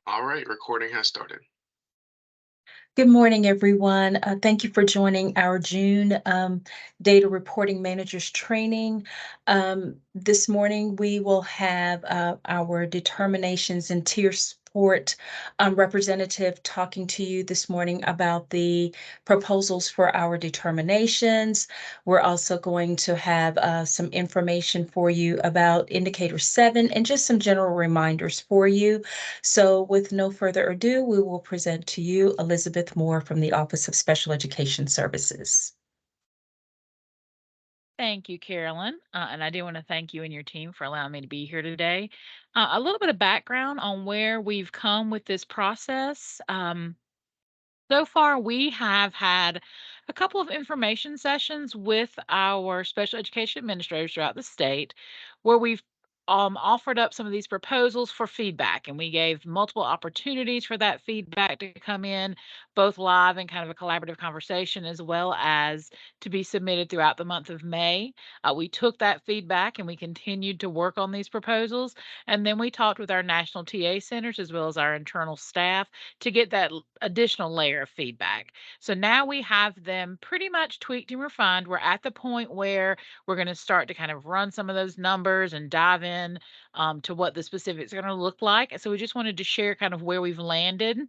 All right, recording has started. Good morning, everyone. Thank you for joining our June Data Reporting Managers Training. This morning, we will have our determinations and tier support representative talking to you this morning about the proposals for our determinations. We're also going to have some information for you about Indicator 7 and just some general reminders for you. So with no further ado, we will present to you Elizabeth Moore from the Office of Special Education Services. Thank you, Carolyn. And I do want to thank you and your team for allowing me to be here today. A little bit of background on where we've come with this process. So far, we have had a couple of information sessions with our special education administrators throughout the state where we've offered up some of these proposals for feedback. And we gave multiple opportunities for that feedback to come in, both live and kind of a collaborative conversation, as well as to be submitted throughout the month of May. We took that feedback and we continued to work on these proposals. And then we talked with our national TA centers as well as our internal staff to get that additional layer of feedback. So now we have them pretty much tweaked and refined. We're at the point where we're going to start to kind of run some of those numbers and dive in to what the specifics are going to look like. So we just wanted to share kind of where we've landed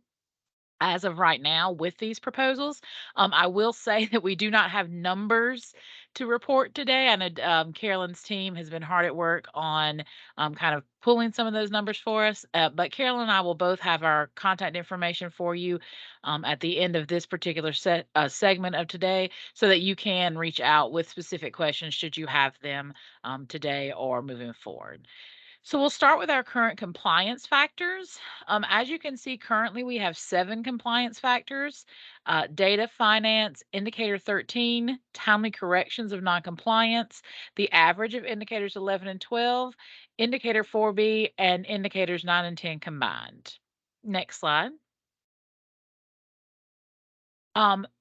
as of right now with these proposals. I will say that we do not have numbers to report today. I know Carolyn's team has been hard at work on kind of pulling some of those numbers for us. But Carolyn and I will both have our contact information for you at the end of this particular segment of today so that you can reach out with specific questions should you have them today or moving forward. So we'll start with our current compliance factors. As you can see, currently we have 7 compliance factors: data, finance, indicator 13, timely corrections of noncompliance, the average of indicators 11 and 12, indicator 4B, and indicators 9 and 10 combined. Next slide.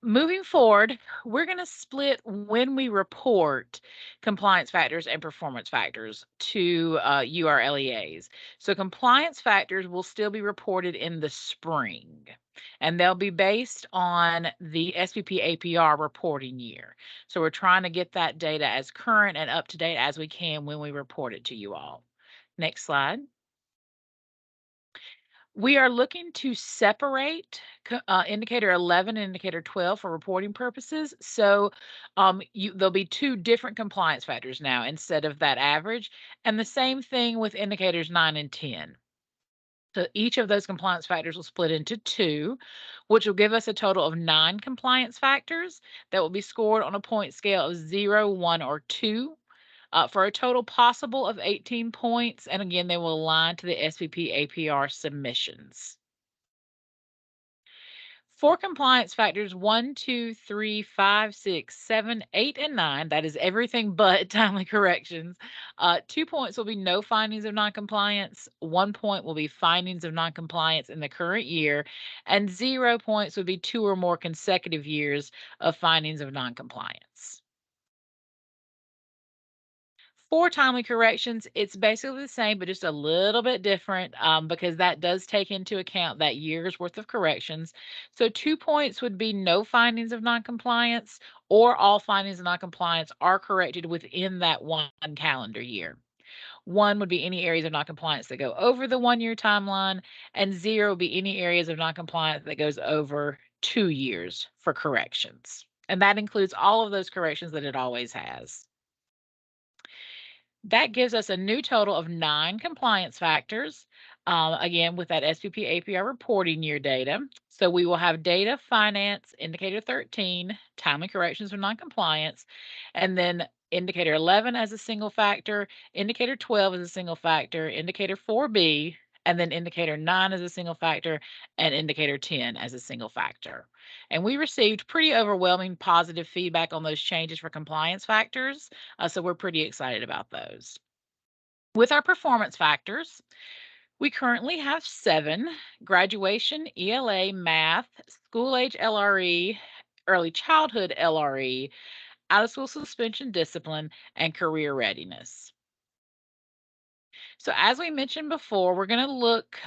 Moving forward, we're going to split when we report compliance factors and performance factors to URLEAs. So compliance factors will still be reported in the spring, and they'll be based on the SPP APR reporting year. So we're trying to get that data as current and up to date as we can when we report it to you all. Next slide. We are looking to separate indicator 11 and indicator 12 for reporting purposes. So there'll be 2 different compliance factors now instead of that average. And the same thing with indicators 9 and 10. So each of those compliance factors will split into 2, which will give us a total of 9 compliance factors that will be scored on a point scale of 0, 1, or 2 for a total possible of 18 points. And again, they will align to the SPP APR submissions. For compliance factors 1, 2, 3, 5, 6, 7, 8, and 9, that is everything but timely corrections. 2 points will be no findings of noncompliance. 1 point will be findings of noncompliance in the current year. And 0 points would be 2 or more consecutive years of findings of noncompliance. For timely corrections, it's basically the same, but just a little bit different because that does take into account that year's worth of corrections. So 2 points would be no findings of noncompliance, or all findings of noncompliance are corrected within that 1 calendar year. 1 would be any areas of noncompliance that go over the 1-year timeline, and 0 would be any areas of noncompliance that goes over 2 years for corrections. And that includes all of those corrections that it always has. That gives us a new total of 9 compliance factors, again, with that SPP APR reporting year data. So we will have data, finance, indicator 13, timely corrections for noncompliance, and then indicator 11 as a single factor, indicator 12 as a single factor, indicator 4B, and then indicator 9 as a single factor, and indicator 10 as a single factor. And we received pretty overwhelming positive feedback on those changes for compliance factors. So we're pretty excited about those. With our performance factors, we currently have 7: graduation, ELA, math, school age LRE, early childhood LRE, out of school suspension discipline, and career readiness. So as we mentioned before, we're going to look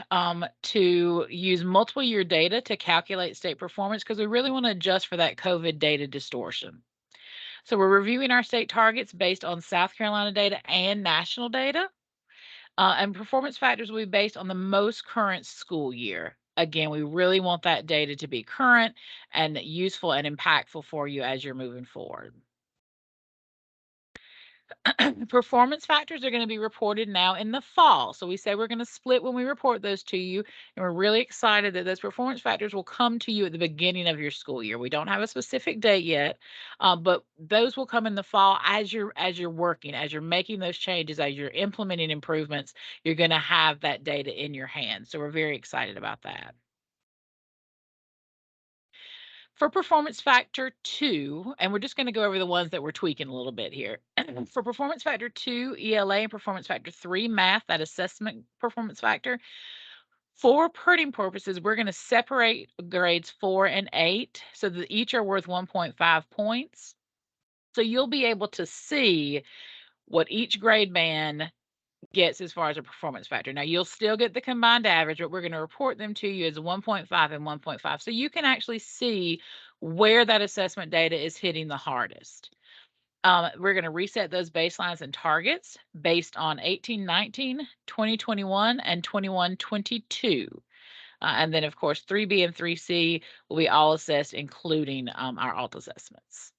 to use multiple year data to calculate state performance because we really want to adjust for that COVID data distortion. So we're reviewing our state targets based on South Carolina data and national data. And performance factors will be based on the most current school year. Again, we really want that data to be current and useful and impactful for you as you're moving forward. Performance factors are going to be reported now in the fall. So we say we're going to split when we report those to you. And we're really excited that those performance factors will come to you at the beginning of your school year. We don't have a specific date yet, but those will come in the fall as you're working, as you're making those changes, as you're implementing improvements. You're going to have that data in your hands. So we're very excited about that. For performance factor 2, and we're just going to go over the ones that we're tweaking a little bit here. For performance factor 2, ELA, and performance factor 3, math, that assessment performance factor, for reporting purposes, we're going to separate grades 4 and 8 so that each are worth 1.5 points. So you'll be able to see what each grade band gets as far as a performance factor. Now, you'll still get the combined average, but we're going to report them to you as 1.5 and 1.5. So you can actually see where that assessment data is hitting the hardest. We're going to reset those baselines and targets based on 1819, 2021, and 2122. And then, of course, 3B and 3C will be all assessed, including our alt assessments.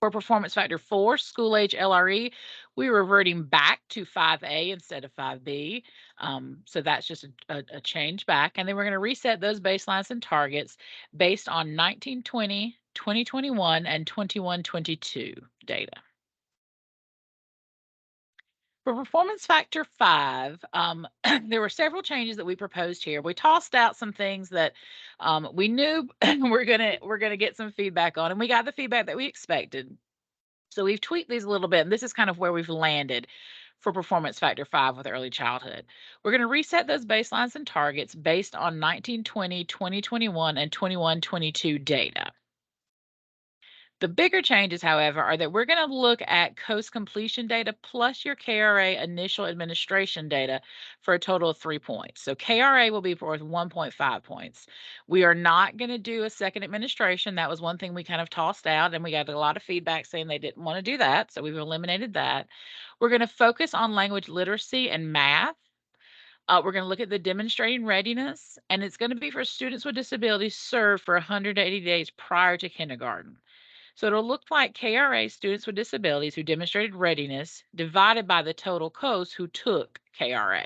For performance factor 4, school age LRE, we're reverting back to 5A instead of 5B. So that's just a change back. And then we're going to reset those baselines and targets based on 1920, 2021, and 2122 data. For performance factor 5, there were several changes that we proposed here. We tossed out some things that we knew we're gonna get some feedback on, and we got the feedback that we expected. So we've tweaked these a little bit, and this is kind of where we've landed for performance factor 5 with early childhood. We're going to reset those baselines and targets based on 1920, 2021, and 2122 data. The bigger changes, however, are that we're going to look at coast completion data plus your KRA initial administration data for a total of 3 points. So KRA will be worth 1.5 points. We are not going to do a second administration. That was one thing we kind of tossed out, and we got a lot of feedback saying they didn't want to do that. So we've eliminated that. We're going to focus on language literacy and math. We're going to look at the demonstrating readiness, and it's going to be for students with disabilities served for 180 days prior to kindergarten. So it'll look like KRA students with disabilities who demonstrated readiness divided by the total coast who took KRA.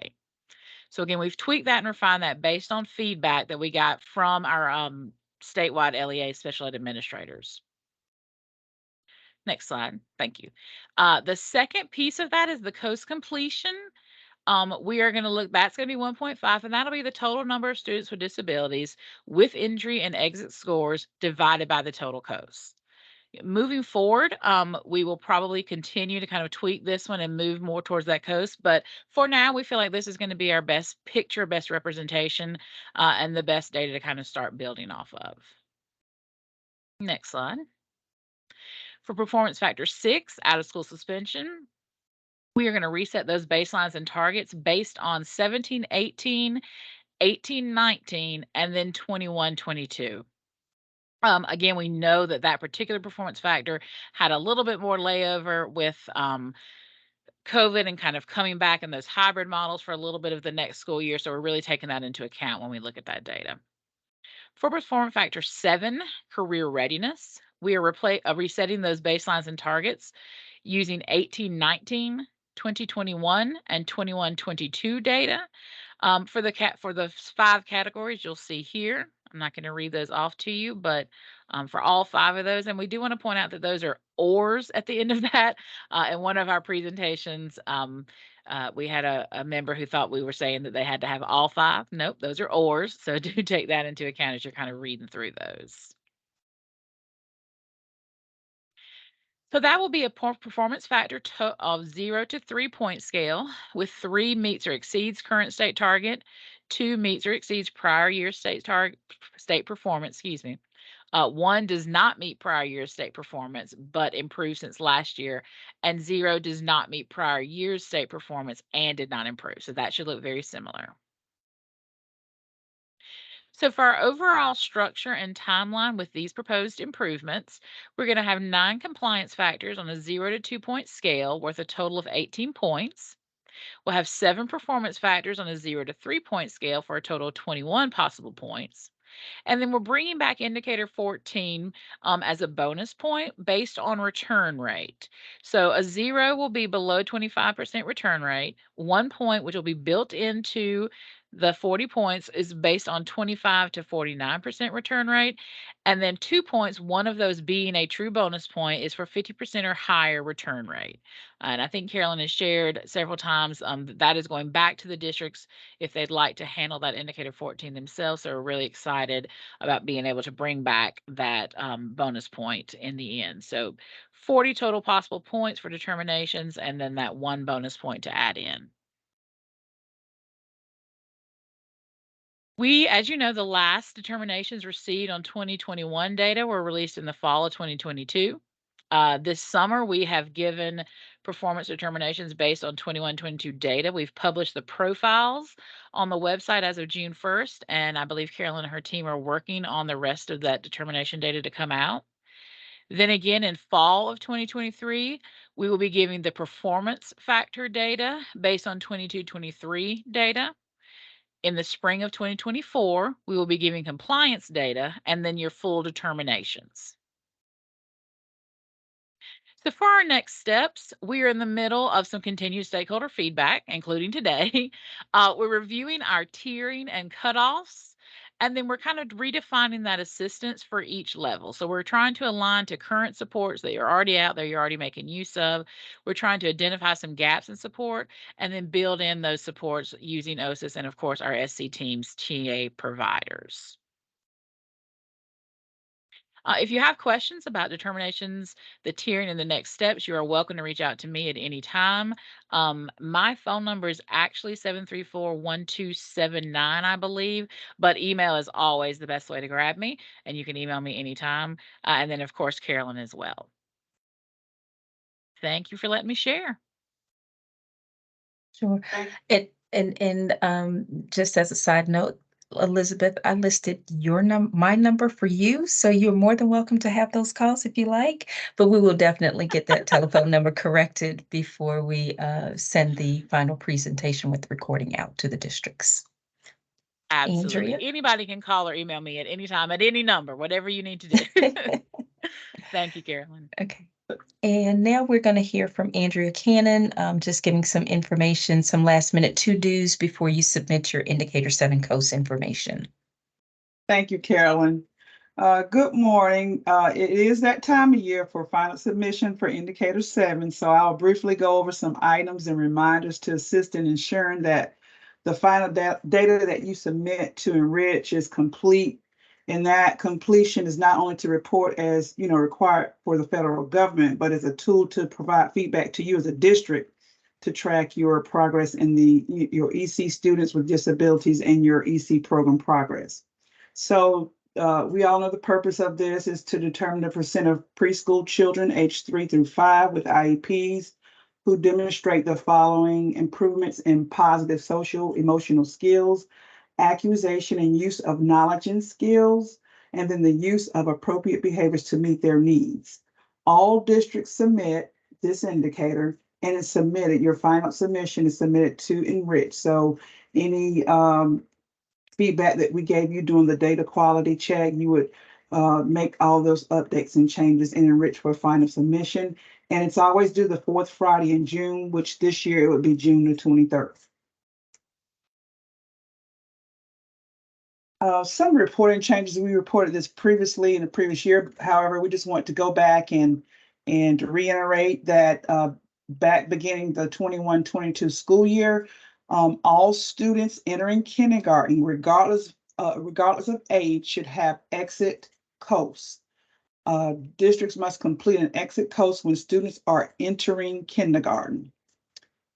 So again, we've tweaked that and refined that based on feedback that we got from our statewide LEA special ed administrators. Next slide. Thank you. The second piece of that is the coast completion. We are going to look, that's going to be 1.5, and that'll be the total number of students with disabilities with entry and exit scores divided by the total coast. Moving forward, we will probably continue to kind of tweak this one and move more towards that coast. But for now, we feel like this is going to be our best picture, best representation, and the best data to kind of start building off of. Next slide. For performance factor 6, out of school suspension, we are going to reset those baselines and targets based on 1718, 1819, and then 2122. Again, we know that that particular performance factor had a little bit more layover with COVID and kind of coming back in those hybrid models for a little bit of the next school year. So we're really taking that into account when we look at that data. For performance factor 7, career readiness, we are resetting those baselines and targets using 1819, 2021, and 2122 data. For the 5 categories you'll see here. I'm not going to read those off to you, but for all 5 of those, and we do want to point out that those are ORs at the end of that. In one of our presentations, we had a member who thought we were saying that they had to have all 5. Nope, those are ORs. So do take that into account as you're kind of reading through those. So that will be a performance factor of 0 to 3 point scale, with 3 meets or exceeds current state target, 2 meets or exceeds prior year state performance, excuse me. 1 does not meet prior year state performance, but improved since last year, and 0 does not meet prior year's state performance and did not improve. So that should look very similar. So for our overall structure and timeline with these proposed improvements, we're going to have 9 compliance factors on a 0 to 2-point scale worth a total of 18 points. We'll have 7 performance factors on a 0 to 3-point scale for a total of 21 possible points. And then we're bringing back indicator 14 as a bonus point based on return rate. So a 0 will be below 25% return rate. 1 point, which will be built into the 40 points, is based on 25 to 49% return rate. And then 2 points, one of those being a true bonus point, is for 50% or higher return rate. And I think Carolyn has shared several times that is going back to the districts if they'd like to handle that indicator 14 themselves. So we're really excited about being able to bring back that bonus point in the end. So 40 total possible points for determinations, and then that 1 bonus point to add in. As you know, the last determinations received on 2021 data were released in the fall of 2022. This summer, we have given performance determinations based on 21-22 data. We've published the profiles on the website as of June 1st, and I believe Carolyn and her team are working on the rest of that determination data to come out. Then again, in fall of 2023, we will be giving the performance factor data based on 22-23 data. In the spring of 2024, we will be giving compliance data and then your full determinations. So for our next steps, we are in the middle of some continued stakeholder feedback, including today. We're reviewing our tiering and cutoffs, and then we're kind of redefining that assistance for each level. So we're trying to align to current supports that are already out there, you're already making use of. We're trying to identify some gaps in support and then build in those supports using OSIS and, of course, our SC team's TA providers. If you have questions about determinations, the tiering, and the next steps, you are welcome to reach out to me at any time. My phone number is actually 734-1279, I believe, but email is always the best way to grab me, and you can email me anytime. And then, of course, Carolyn as well. Thank you for letting me share. Sure. Just as a side note, Elizabeth, I listed my number for you, so you're more than welcome to have those calls if you like. But we will definitely get that telephone number corrected before we send the final presentation with the recording out to the districts. Absolutely. Andrea? Anybody can call or email me at any time, at any number, whatever you need to do. Thank you, Carolyn. Okay. And now we're going to hear from Andrea Cannon, just giving some information, some last minute to-dos before you submit your Indicator 7 COAS information. Thank you, Carolyn. Good morning. It is that time of year for final submission for Indicator 7, so I'll briefly go over some items and reminders to assist in ensuring that the final data that you submit to Enrich is complete, and that completion is not only to report as required for the federal government, but as a tool to provide feedback to you as a district to track your progress in your EC students with disabilities and your EC program progress. So we all know the purpose of this is to determine the percent of preschool children aged 3 through 5 with IEPs who demonstrate the following improvements in positive social emotional skills, acquisition and use of knowledge and skills, and then the use of appropriate behaviors to meet their needs. All districts submit this indicator, and it's submitted. Your final submission is submitted to Enrich. So any feedback that we gave you during the data quality check, you would make all those updates and changes in Enrich for final submission. And it's always due the 4th Friday in June, which this year it would be June the 23rd. Some reporting changes, we reported this previously in the previous year. However, we just want to go back and reiterate that back beginning the 21-22 school year, all students entering kindergarten, regardless of age, should have exit course. Districts must complete an exit course when students are entering kindergarten.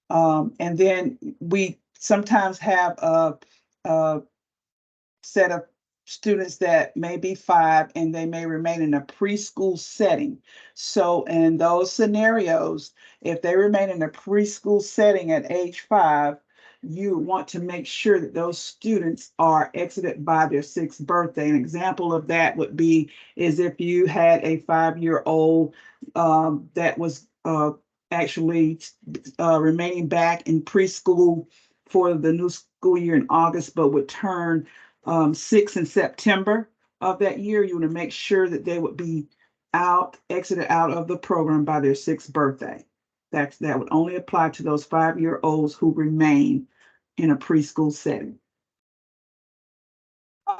And then we sometimes have a set of students that may be 5 and they may remain in a preschool setting. So in those scenarios, if they remain in a preschool setting at age 5, you want to make sure that those students are exited by their 6th birthday. An example of that would be is if you had a 5-year-old that was actually remaining back in preschool for the new school year in August, but would turn 6 in September of that year, you want to make sure that they would be exited out of the program by their 6th birthday. That would only apply to those 5-year-olds who remain in a preschool setting.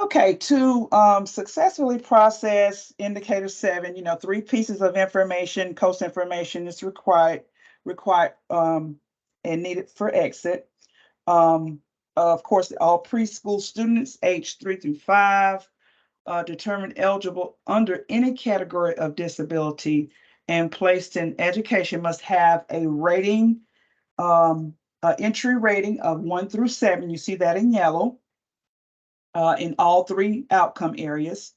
Okay, to successfully process indicator 7, 3 pieces of information, course information is required and needed for exit. Of course, all preschool students aged 3 through 5 determined eligible under any category of disability and placed in education must have a rating, entry rating of 1 through 7. You see that in yellow in all 3 outcome areas.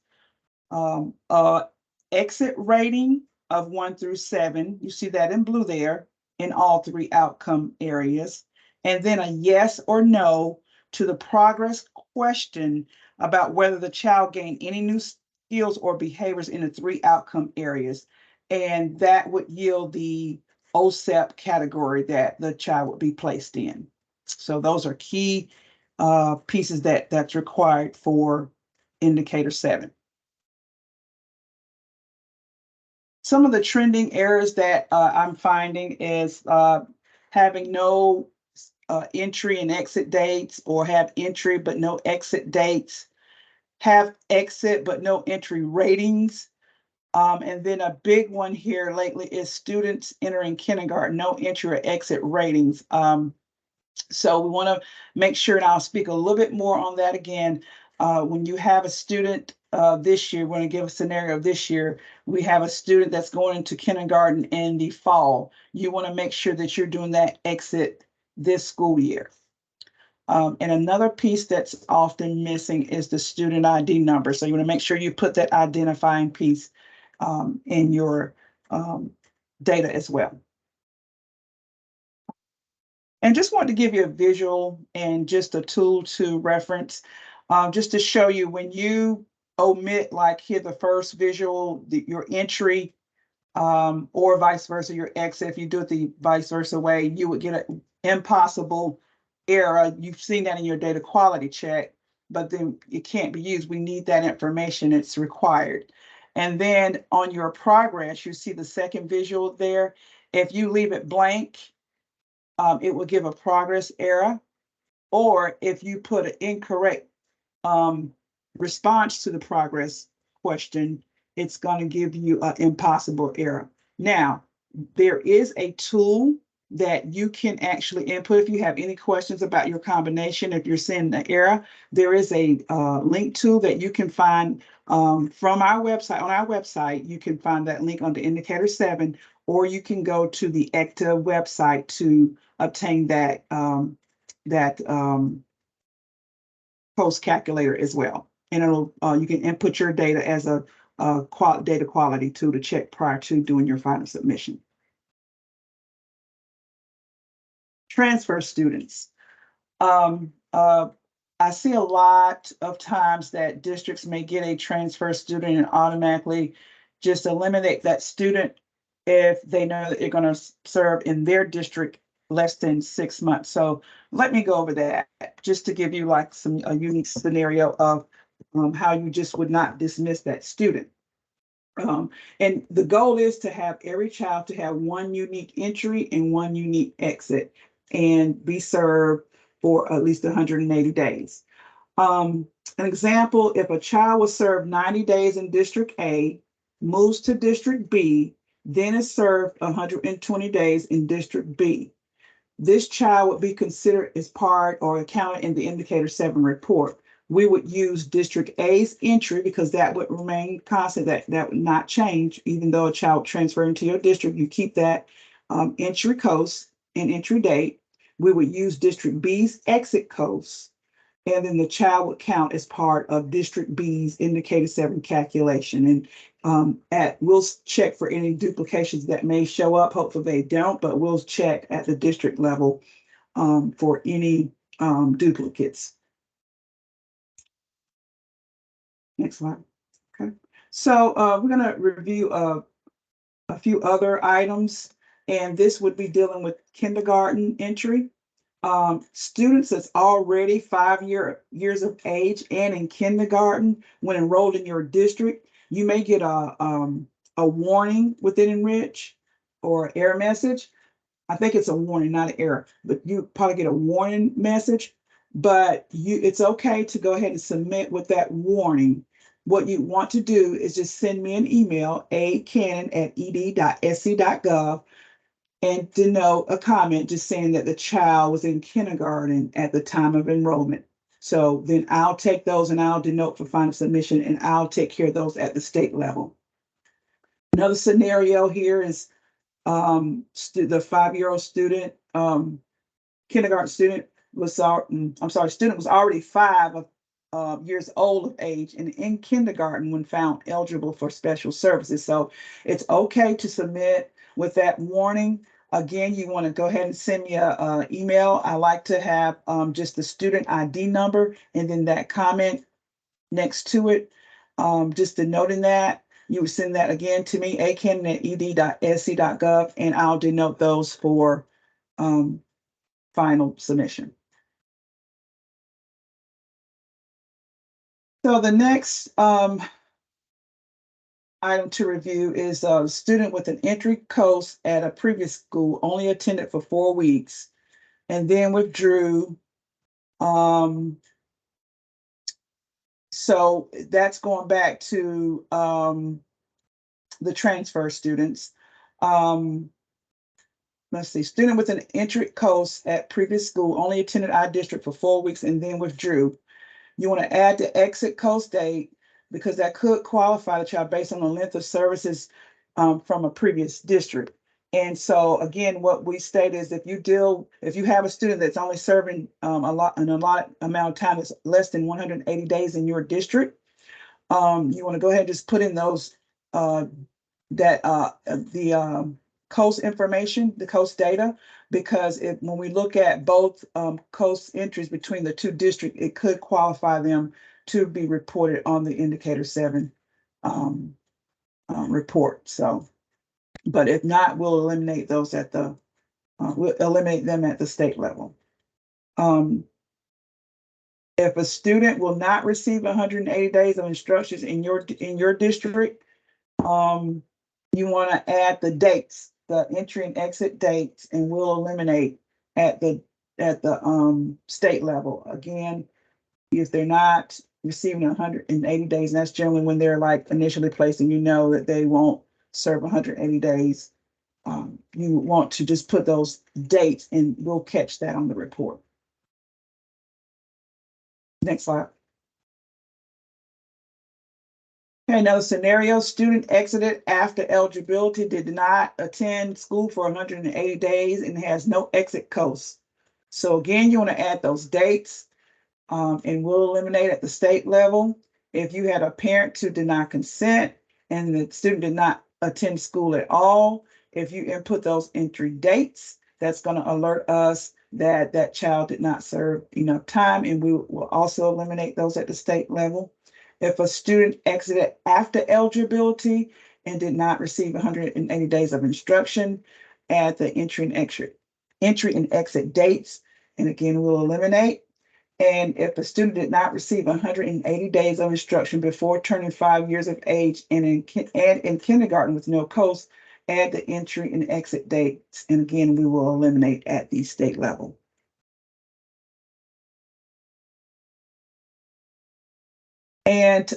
Exit rating of 1 through 7. You see that in blue there in all 3 outcome areas. And then a yes or no to the progress question about whether the child gained any new skills or behaviors in the 3 outcome areas. And that would yield the OSEP category that the child would be placed in. So those are key pieces that's required for indicator 7. Some of the trending errors that I'm finding is having no entry and exit dates, or have entry but no exit dates, have exit but no entry ratings. And then a big one here lately is students entering kindergarten, no entry or exit ratings. So we want to make sure, and I'll speak a little bit more on that again. When you have a student this year, we're going to give a scenario of this year. We have a student that's going into kindergarten in the fall. You want to make sure that you're doing that exit this school year. And another piece that's often missing is the student ID number. So you want to make sure you put that identifying piece in your data as well. And just want to give you a visual and just a tool to reference, just to show you when you omit, like here, the first visual, your entry, or vice versa, your exit. If you do it the vice versa way, you would get an impossible error. You've seen that in your data quality check, but then it can't be used. We need that information. It's required. And then on your progress, you see the second visual there. If you leave it blank, it will give a progress error. Or if you put an incorrect response to the progress question, it's going to give you an impossible error. Now, there is a tool that you can actually input if you have any questions about your combination. If you're seeing the error, there is a link tool that you can find from our website. On our website, you can find that link under indicator 7, or you can go to the ECTA website to obtain that post calculator as well. And it'll you can input your data as a data quality tool to check prior to doing your final submission. Transfer students. I see a lot of times that districts may get a transfer student and automatically just eliminate that student if they know that they're going to serve in their district less than 6 months. So let me go over that just to give you like a unique scenario of how you just would not dismiss that student. And the goal is to have every child to have one unique entry and one unique exit and be served for at least 180 days. An example, if a child was served 90 days in District A, moves to District B, then is served 120 days in District B. This child would be considered as part or accounted in the indicator 7 report. We would use District A's entry because that would remain constant, that would not change. Even though a child transferred into your district, you keep that entry coast and entry date. We would use District B's exit coast And then the child would count as part of District B's Indicator 7 calculation. And we'll check for any duplications that may show up. Hopefully they don't, but we'll check at the district level for any duplicates. Next slide. Okay. So we're going to review a few other items, and this would be dealing with kindergarten entry. Students that's already 5 years of age and in kindergarten when enrolled in your district, you may get a warning within Enrich or error message. I think it's a warning, not an error, but you probably get a warning message. But it's okay to go ahead and submit with that warning. What you want to do is just send me an email, acannon@ed.sc.gov, and denote a comment just saying that the child was in kindergarten at the time of enrollment. So then I'll take those and I'll denote for final submission, and I'll take care of those at the state level. Another scenario here is the 5-year-old student, kindergarten student student was already 5 years old of age and in kindergarten when found eligible for special services. So it's okay to submit with that warning. Again, you want to go ahead and send me a email. I like to have just the student ID number and then that comment next to it. Just denoting that. You would send that again to me, acannon@ed.sc.gov, and I'll denote those for final submission. So the next item to review is a student with an entry course at a previous school, only attended for 4 weeks and then withdrew. So that's going back to the transfer students. Let's see, student with an entry course at previous school, only attended our district for 4 weeks and then withdrew. You want to add the exit course date because that could qualify the child based on the length of services from a previous district. And so again, what we state is if you have a student that's only serving a lot amount of time that's less than 180 days in your district, you want to go ahead and just put in those coast information, the coast data, because when we look at both coast entries between the two districts, it could qualify them to be reported on the Indicator 7 report. So, but if not, we'll eliminate those we'll eliminate them at the state level. If a student will not receive 180 days of instructions in your district, you want to add the dates, the entry and exit dates, and we'll eliminate at the state level. Again, if they're not receiving 180 days, and that's generally when they're like initially placed and you know that they won't serve 180 days, you want to just put those dates and we'll catch that on the report. Next slide. Okay, another scenario, student exited after eligibility, did not attend school for 180 days and has no exit course. So again, you want to add those dates and we'll eliminate at the state level. If you had a parent who did not consent and the student did not attend school at all, if you input those entry dates, that's going to alert us that that child did not serve enough time, and we will also eliminate those at the state level. If a student exited after eligibility and did not receive 180 days of instruction, add the entry and exit dates, and again, we'll eliminate. And if a student did not receive 180 days of instruction before turning 5 years of age and in kindergarten with no course, add the entry and exit dates. And again, we will eliminate at the state level. And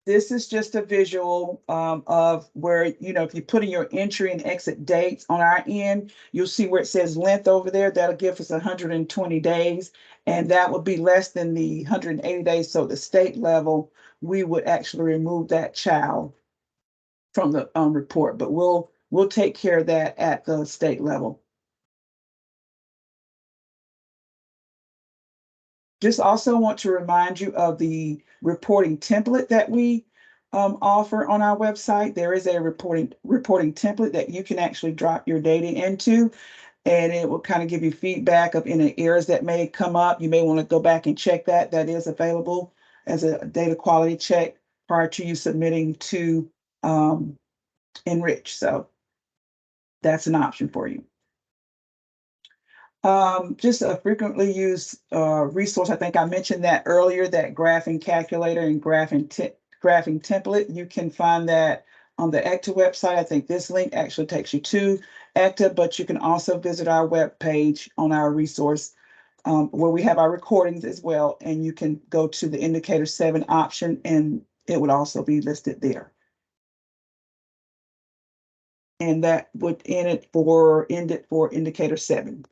this is just a visual of where, if you put in your entry and exit dates on our end, you'll see where it says length over there. That'll give us 120 days, and that would be less than the 180 days. So the state level, we would actually remove that child from the report, but we'll take care of that at the state level. Just also want to remind you of the reporting template that we offer on our website. There is a reporting template that you can actually drop your data into, and it will kind of give you feedback of any errors that may come up. You may want to go back and check that. That is available as a data quality check prior to you submitting to Enrich. So that's an option for you. Just a frequently used resource. I think I mentioned that earlier, that graphing calculator and graphing template. You can find that on the ECTA website. I think this link actually takes you to ECTA, but you can also visit our webpage on our resource where we have our recordings as well. And you can go to the Indicator 7 option and it would also be listed there. And that would end it for Indicator 7.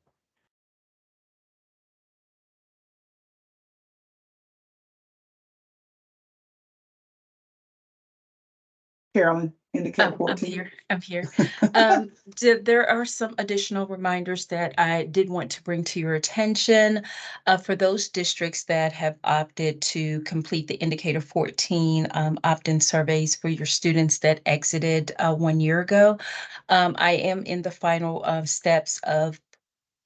Carolyn, Indicator I'm 14. here. I'm here. There are some additional reminders that I did want to bring to your attention for those districts that have opted to complete the Indicator 14 opt-in surveys for your students that exited 1 year ago. I am in the final steps of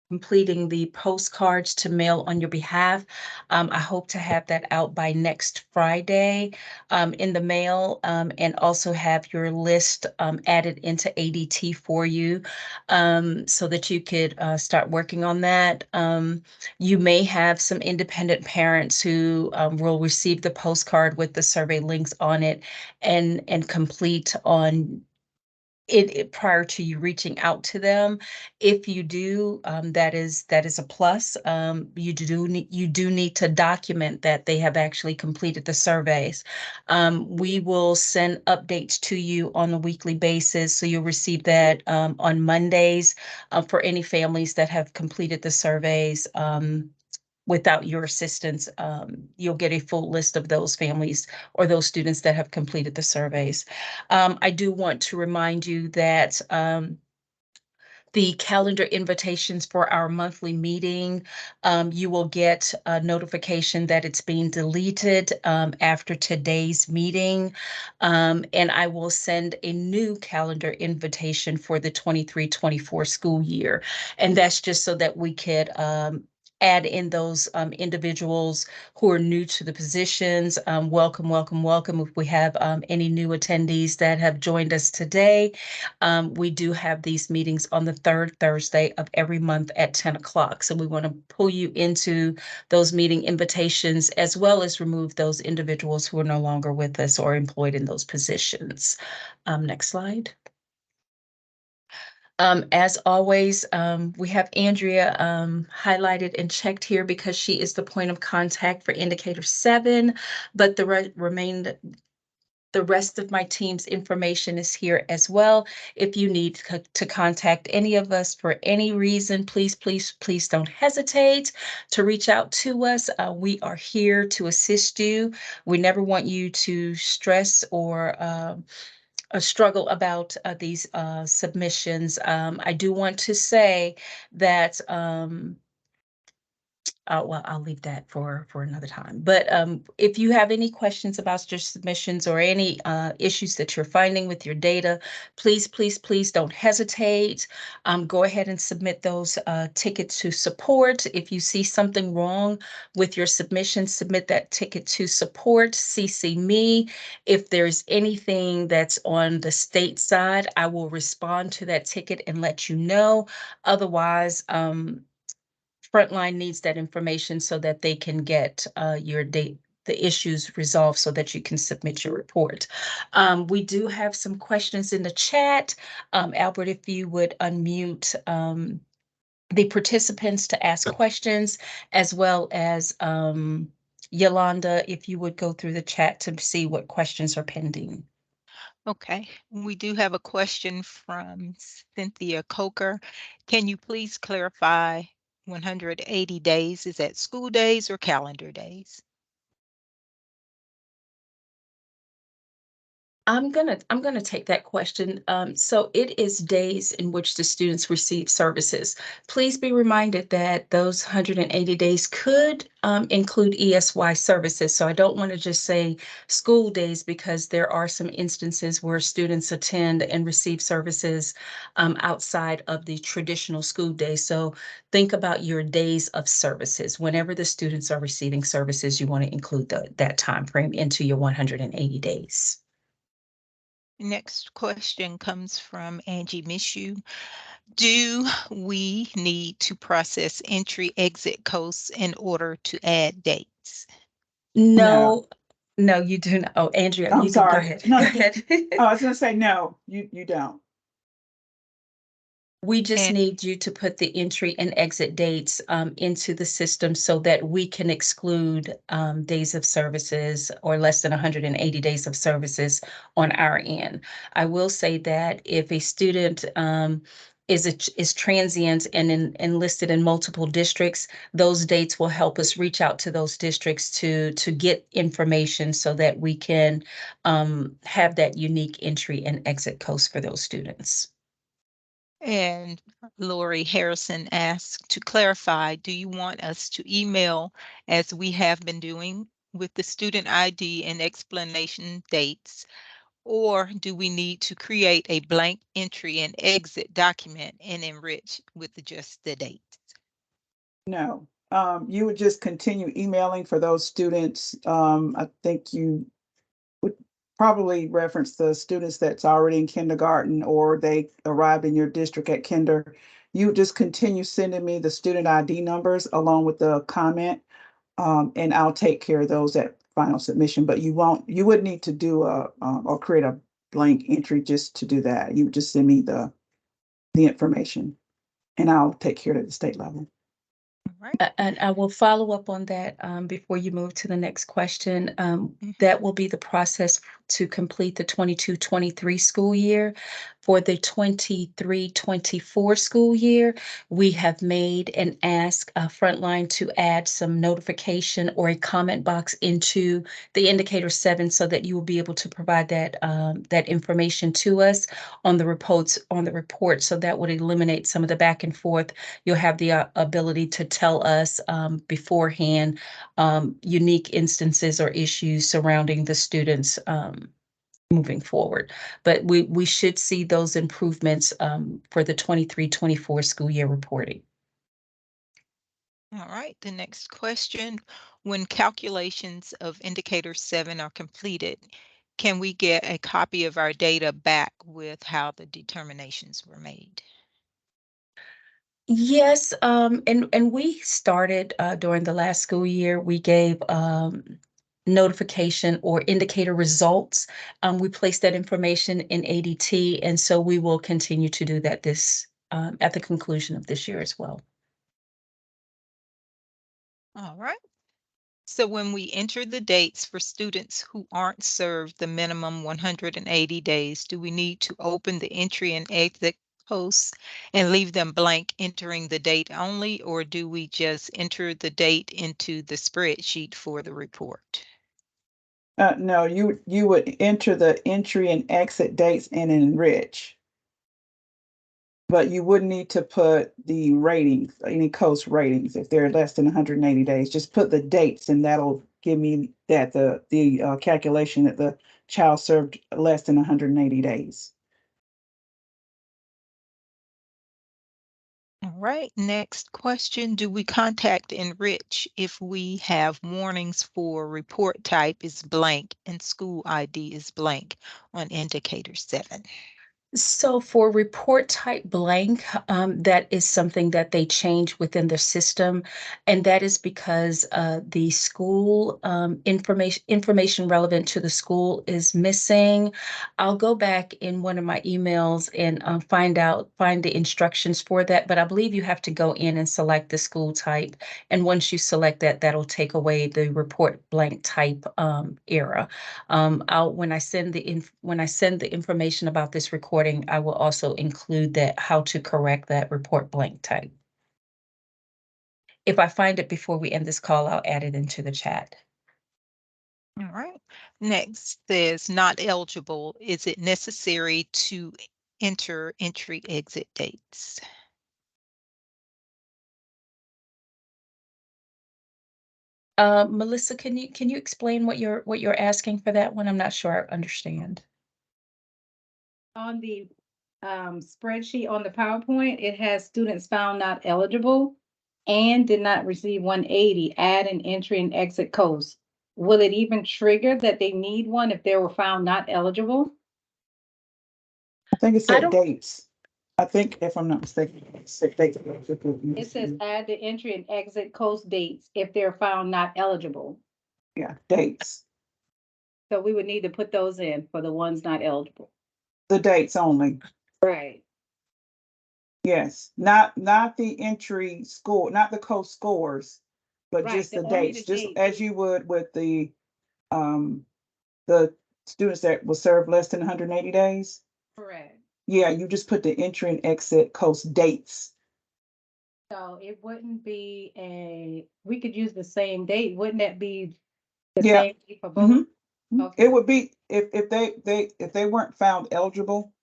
completing the postcards to mail on your behalf. I hope to have that out by next Friday in the mail, and also have your list added into ADT for you so that you could start working on that. You may have some independent parents who will receive the postcard with the survey links on it and complete on it prior to you reaching out to them. If you do, that is a plus. You do need to document that they have actually completed the surveys. We will send updates to you on a weekly basis, so you'll receive that on Mondays for any families that have completed the surveys. Without your assistance, you'll get a full list of those families or those students that have completed the surveys. I do want to remind you that the calendar invitations for our monthly meeting, you will get a notification that it's being deleted after today's meeting. And I will send a new calendar invitation for the 23-24 school year. And that's just so that we could add in those individuals who are new to the positions. Welcome, welcome, welcome. If we have any new attendees that have joined us today, we do have these meetings on the third Thursday of every month at 10 o'clock. So we want to pull you into those meeting invitations as well as remove those individuals who are no longer with us or employed in those positions. Next slide. As always, we have Andrea highlighted and checked here because she is the point of contact for Indicator 7, but the rest of my team's information is here as well. If you need to contact any of us for any reason, please, please, please don't hesitate to reach out to us. We are here to assist you. We never want you to stress or struggle about these submissions. I do want to say that well, I'll leave that for another time. But if you have any questions about your submissions or any issues that you're finding with your data, please, please, please don't hesitate. Go ahead and submit those tickets to support. If you see something wrong with your submission, submit that ticket to support, CC me. If there's anything that's on the state side, I will respond to that ticket and let you know. Otherwise, Frontline needs that information so that they can get the issues resolved so that you can submit your report. We do have some questions in the chat. Albert, if you would unmute the participants to ask questions, as well as Yolanda, if you would go through the chat to see what questions are pending. Okay, we do have a question from Cynthia Coker. Can you please clarify 180 days? Is that school days or calendar days? I'm gonna take that question. So it is days in which the students receive services. Please be reminded that those 180 days could include ESY services. So I don't want to just say school days because there are some instances where students attend and receive services outside of the traditional school day. So think about your days of services. Whenever the students are receiving services, you want to include that time frame into your 180 days. Next question comes from Angie Mishu. Do we need to process entry exit codes in order to add dates? No, no, you do not. Oh, Andrea, I'm you can go sorry. ahead. No, Go ahead. I was gonna say, no, you don't. We just And need you to put the entry and exit dates into the system so that we can exclude days of services or less than 180 days of services on our end. I will say that if a student is transient and enlisted in multiple districts, those dates will help us reach out to those districts to get information so that we can have that unique entry and exit codes for those students. And Lori Harrison asks, to clarify, do you want us to email as we have been doing with the student ID and explanation dates, or do we need to create a blank entry and exit document and enrich with just the dates? No, you would just continue emailing for those students. I think you would probably reference the students that's already in kindergarten or they arrived in your district at kinder. You would just continue sending me the student ID numbers along with the comment. And I'll take care of those at final submission, but you wouldn't need to do or create a blank entry just to do that. You would just send me the information and I'll take care of it at the state level. All right. And I will follow up on that before you move to the next question. Mhm. That will be the process to complete the 22-23 school year. For the 23-24 school year, we have made an ask Frontline to add some notification or a comment box into the indicator 7 so that you will be able to provide that information to us on the report. So that would eliminate some of the back and forth. You'll have the ability to tell us beforehand unique instances or issues surrounding the students moving forward. But we should see those improvements for the 23-24 school year reporting. All right, the next question. When calculations of indicator 7 are completed, can we get a copy of our data back with how the determinations were made? Yes, and we started during the last school year. We gave notification or indicator results. We placed that information in ADT, and so we will continue to do that this at the conclusion of this year as well. All right. So when we enter the dates for students who aren't served the minimum 180 days, do we need to open the entry and exit posts and leave them blank entering the date only, or do we just enter the date into the spreadsheet for the report? No, you would enter the entry and exit dates and enrich. But you wouldn't need to put the ratings, any coast ratings, if they're less than 180 days. Just put the dates, and that'll give me that the calculation that the child served less than 180 days. All right, next question. Do we contact Enrich if we have warnings for report type is blank and school ID is blank on indicator 7? So for report type blank, that is something that they change within the system, and that is because the school information relevant to the school is missing. I'll go back in one of my emails and find the instructions for that, but I believe you have to go in and select the school type, and once you select that, that'll take away the report blank type error. When I send the information about this recording, I will also include that how to correct that report blank type. If I find it before we end this call, I'll add it into the chat. All right. Next says not eligible. Is it necessary to enter entry exit dates? Melissa, can you explain what you're asking for that one? I'm not sure I understand. On the spreadsheet on the PowerPoint, it has students found not eligible and did not receive 180, add an entry and exit codes. Will it even trigger that they need one if they were found not eligible? I think it I said don't- dates. I think if I'm not mistaken, it said dates. It says add the entry and exit codes dates if they're found not eligible. Yeah, dates, So we would need to put those in for the ones not eligible. the dates only. Right. Yes, not the entry score, not the coast scores, but Right, just the only the dates, just dates. as you would with the students that will serve less than 180 days. Correct. Yeah, you just put the entry and exit coast dates. So it wouldn't be we could use the same date. Wouldn't that be the Yeah. same date for both? Mhm. Okay. It would be if they weren't found eligible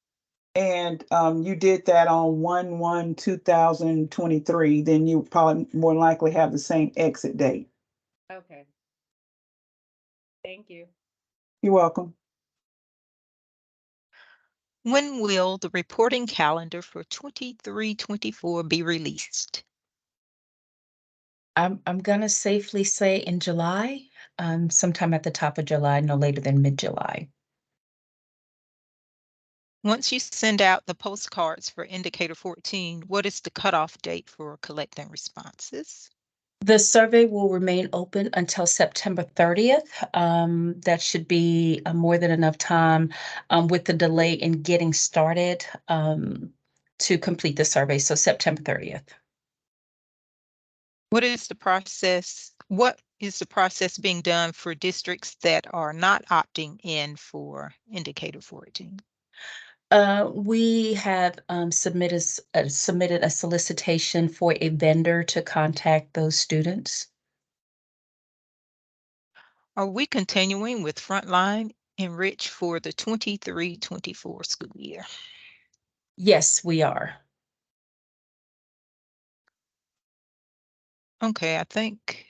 and you did that on 1/1/2023, then you probably more likely have the same exit date. Okay. Thank you. You're welcome. When will the reporting calendar for 23-24 be released? I'm gonna safely say in July, sometime at the top of July, no later than mid-July. Once you send out the postcards for Indicator 14, what is the cutoff date for collecting responses? The survey will remain open until September 30th. That should be more than enough time with the delay in getting started to complete the survey. So September 30th. What is the process being done for districts that are not opting in for Indicator 14? We have submitted a solicitation for a vendor to contact those students. Are we continuing with Frontline Enrich for the 23-24 school year? Yes, we are. Okay, I think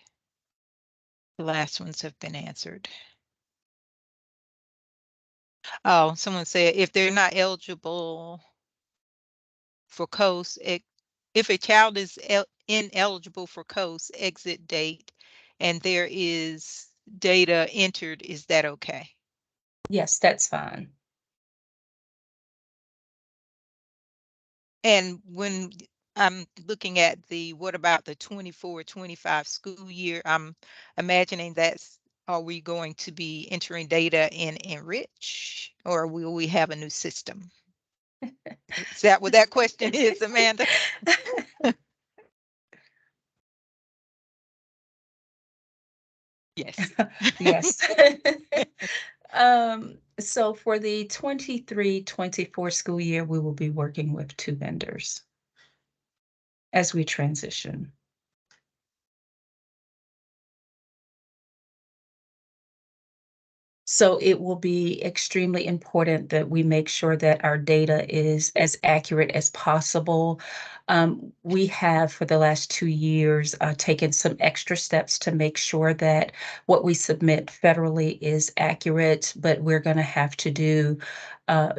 the last ones have been answered. Oh, someone said if they're not eligible for COAST, if a child is ineligible for COAST exit date and there is data entered, is that okay? Yes, that's fine. And when I'm looking at what about the 24-25 school year, I'm imagining are we going to be entering data in Enrich or will we have a new system? Is that what that question is, Amanda? Yes. Yes. So for the 23-24 school year, we will be working with two vendors as we transition. So it will be extremely important that we make sure that our data is as accurate as possible. We have, for the last 2 years, taken some extra steps to make sure that what we submit federally is accurate, but we're going to have to do uh,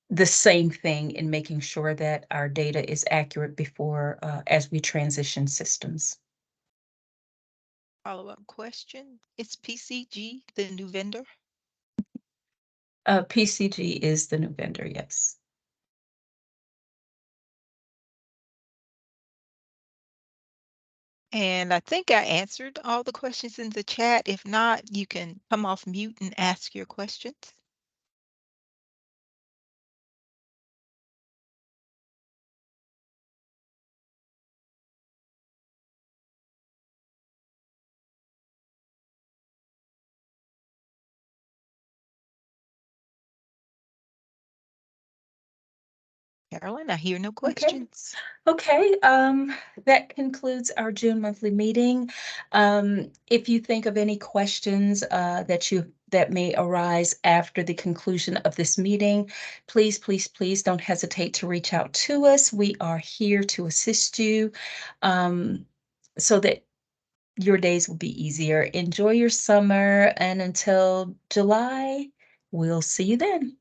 the same thing in making sure that our data is accurate before, as we transition systems. Follow-up question. Is PCG the new vendor? PCG is the new vendor, yes. And I think I answered all the questions in the chat. If not, you can come off mute and ask your questions. Carolyn, I hear no questions. Okay, that concludes our June monthly meeting. If you think of any questions that may arise after the conclusion of this meeting, please don't hesitate to reach out to us. We are here to assist you so that your days will be easier. Enjoy your summer, and until July, we'll see you then.